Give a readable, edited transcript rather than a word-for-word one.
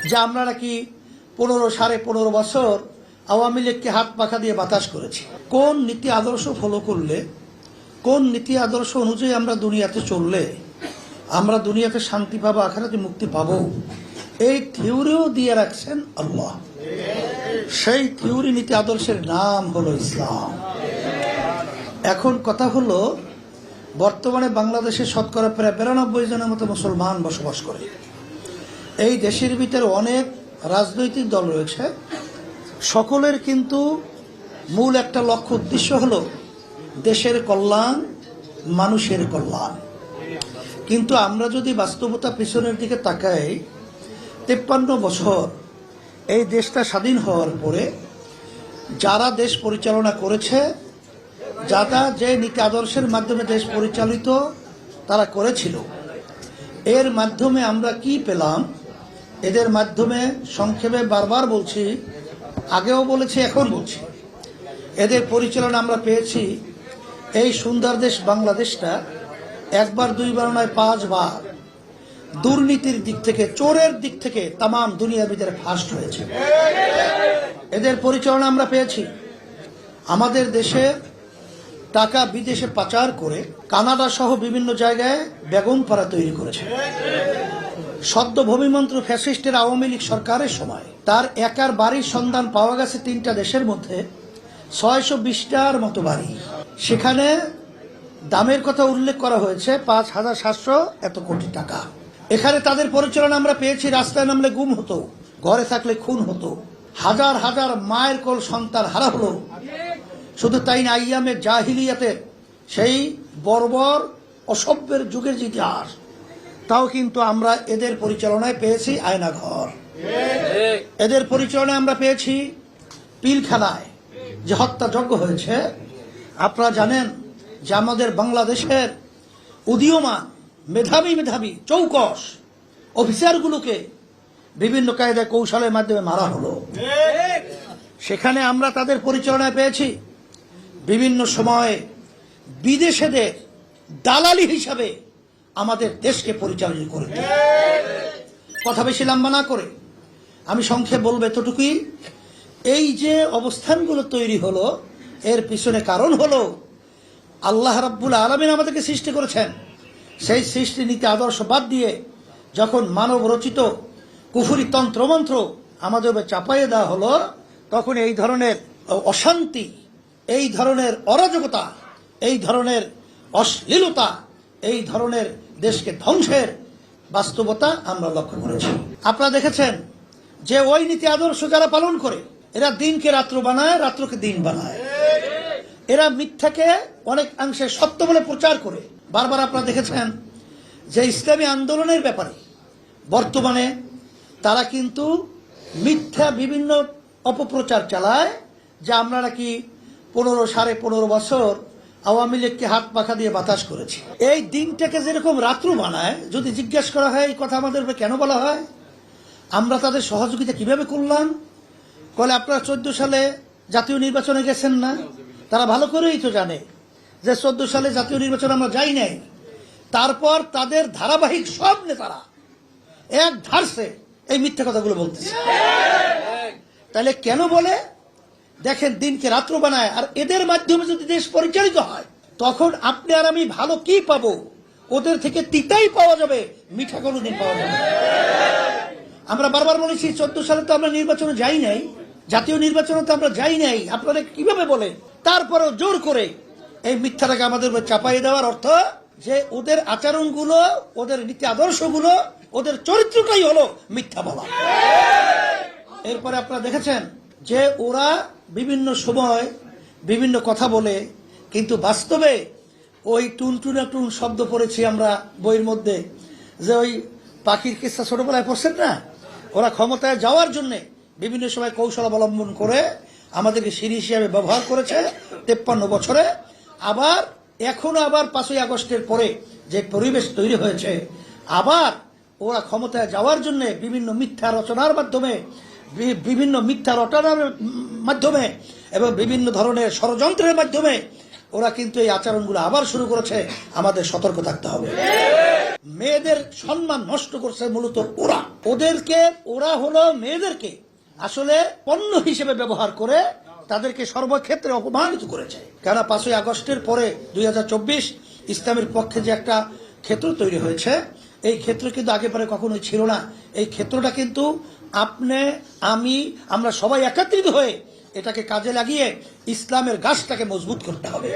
যে আমরা নাকি 15-15.5 বছর আওয়ামী লীগকে হাত পাখা দিয়ে বাতাস করেছি। কোন নীতি আদর্শ ফলো করলে, কোন নীতি আদর্শ অনুযায়ী আমরা দুনিয়াতে চললে আমরা দুনিয়াতে শান্তি পাবো, আখিরাতে মুক্তি পাবো, এই থিওরিও দিয়ে রাখছেন আল্লাহ। সেই থিওরি নীতি আদর্শের নাম হলো ইসলাম। এখন কথা হলো, বর্তমানে বাংলাদেশে শতকরা প্রায় 92 জনের মতো মুসলমান বসবাস করে। এই দেশের ভিতরে অনেক রাজনৈতিক দল রয়েছে, সকলের কিন্তু মূল একটা লক্ষ্য উদ্দেশ্য হলো দেশের কল্যাণ, মানুষের কল্যাণ। কিন্তু আমরা যদি বাস্তবতা পিছনের দিকে তাকাই, 53 বছর এই দেশটা স্বাধীন হওয়ার পরে যারা দেশ পরিচালনা করেছে, যারা যে নীতি আদর্শের মাধ্যমে দেশ পরিচালিত তারা করেছিল, এর মাধ্যমে আমরা কি পেলাম? এদের মাধ্যমে সংক্ষেপে বারবার বলছি, আগেও বলেছি, এখন বলছি, এদের পরিচালনা আমরা পেয়েছি এই সুন্দর দেশ বাংলাদেশটা একবার দুইবার নয় 5 বার দুর্নীতির দিক থেকে, চোরের দিক থেকে তাম দুনিয়ার ভিতরে ফার্স্ট হয়েছে। এদের পরিচালনা আমরা পেয়েছি। আমাদের দেশে টাকা বিদেশে পাচার করে কানাডা সহ বিভিন্ন জায়গায় বেগমপাড়া তৈরি করেছে। সদ্য ভূমিমন্ত্র ফ্যাসিস্টের আওয়ামী লীগ সরকারের সময় তার একার বাড়ির সন্ধান পাওয়া গেছে 3টা দেশের মধ্যে 620টার মতো বাড়ি। সেখানে দামের কথা উল্লেখ করা হয়েছে 5,700 এত কোটি টাকা। এখানে তাদের পরিচালনা আমরা পেয়েছি। রাস্তায় নামলে গুম হতো, ঘরে থাকলে খুন হতো, হাজার হাজার মায়ের কোল সন্তান হারা হলো। শুধু তাই না, আইয়ামে জাহিলিয়াতে সেই বর্বর অসভ্যের যুগের যে ইতিহাস, তাও কিন্তু আমরা এদের পরিচালনায় পেয়েছি। আয়নাঘর, এদের পরিচালনায় আমরা পেয়েছি পিলখানায় যে হত্যাযজ্ঞ হয়েছে। আপনারা জানেন যে আমাদের বাংলাদেশের উদীয়মান মেধাবী চৌকস অফিসারগুলোকে বিভিন্ন কায়দা কৌশলের মাধ্যমে মারা হলো। সেখানে আমরা তাদের পরিচালনায় পেয়েছি বিভিন্ন সময়ে বিদেশেদের দালালি হিসাবে আমাদের দেশকে পরিচালনা করতে। কথা বেশি লম্বা না করে আমি সংক্ষেপ বলবো এতটুকুই, এই যে অবস্থানগুলো তৈরি হলো এর পিছনে কারণ হলো আল্লাহ রাব্বুল আলামিন আমাদেরকে সৃষ্টি করেছেন। সেই সৃষ্টি নীতি আদর্শ বাদ দিয়ে যখন মানব রচিত কুফরি তন্ত্রমন্ত্র আমাদের উপর চাপাইয়ে দেওয়া হলো, তখন এই ধরনের অশান্তি, এই ধরনের অরাজকতা, এই ধরনের অশ্লীলতা, এই ধরনের দেশকে ধ্বংসের বাস্তবতা আমরা লক্ষ্য করেছি। আপনারা দেখেছেন যে ওই নীতি আদর্শ যারা পালন করে, এরা দিনকে রাত্র বানায়, রাত্রকে দিন বানায়। এরা মিথ্যাকে অনেক অংশে সত্য বলে প্রচার করে। বারবার আপনারা দেখেছেন যে ইসলামী আন্দোলনের ব্যাপারে বর্তমানে তারা কিন্তু মিথ্যা বিভিন্ন অপপ্রচার চালায়, যে আমরা নাকি 15-15.5 বছর আওয়ামী লীগকে হাত পাখা দিয়ে বাতাস করেছি। এই দিনটাকে যেরকম রাত্র বানায়, যদি জিজ্ঞেস করা হয় এই কথা আমাদের কেন বলা হয়, আমরা তাদের সহযোগিতা কিভাবে করলাম, বলে আপনারা 14 সালে জাতীয় নির্বাচনে গেছেন না? তারা ভালো করেই তো জানে যে 14 সালে জাতীয় নির্বাচনে আমরা যাই নাই। তারপর তাদের ধারাবাহিক সব নেতারা এক ধারসে এই মিথ্যা কথাগুলো বলতেছে। তাহলে কেন বলে? দেখেন, দিনকে রাত্র বানায়। আর এদের মাধ্যমে যদি দেশ পরিচালিত হয়, তখন আপনি আর আমি ভালো কি পাবো? ওদের থেকে তিতাই পাওয়া যাবে, মিঠা কোনোদিন পাওয়া যাবে। আমরা বারবার বলেছি 14 সালে তো আমরা নির্বাচনে যাই নাই, জাতীয় নির্বাচনে তো আমরা যাই নাই। আপনারা কিভাবে বলে? তারপরেও জোর করে এই মিথ্যাটাকে আমাদের উপর চাপাই দেওয়ার অর্থ যে ওদের আচরণগুলো, ওদের নীতি আদর্শগুলো, ওদের চরিত্রটাই হলো মিথ্যা বলা। এরপরে আপনারা দেখেছেন যে ওরা বিভিন্ন সময় বিভিন্ন কথা বলে, কিন্তু বাস্তবে ওই টুনটুনা টুন শব্দ পড়েছি আমরা বইয়ের মধ্যে, যে ওই পাখির কিস্সা ছোটবেলায় পড়ছেন না? ওরা ক্ষমতায় যাওয়ার জন্য বিভিন্ন সময় কৌশল অবলম্বন করে আমাদেরকে সিঁড়ি হিসাবে ব্যবহার করেছে 53 বছরে। আবার এখনো আবার 5ই আগস্টের পরে যে পরিবেশ তৈরি হয়েছে, আবার ওরা ক্ষমতায় যাওয়ার জন্য বিভিন্ন মিথ্যা রচনার মাধ্যমে, বিভিন্ন মিথ্যা রটনার মাধ্যমে এবং বিভিন্ন ধরনের ষড়যন্ত্রের মাধ্যমে ওরা কিন্তু এই আচরণগুলো আবার শুরু করেছে। আমাদের সতর্ক থাকতে হবে। মেয়েদের সম্মান নষ্ট করছে মূলত ওরা হলো মেয়েদেরকে আসলে পণ্য হিসেবে ব্যবহার করে তাদেরকে সর্বক্ষেত্রে অপমানিত করেছে। কেন 5ই আগস্টের পরে 2024 ইসলামের পক্ষে যে একটা ক্ষেত্র তৈরি হয়েছে, এই ক্ষেত্র কিন্তু আগে পরে কখনোই ছিল না। এই ক্ষেত্রটা কিন্তু আমরা সবাই একত্রিত হয়ে এটাকে কাজে লাগিয়ে ইসলামের গাছটাকে মজবুত করতে হবে।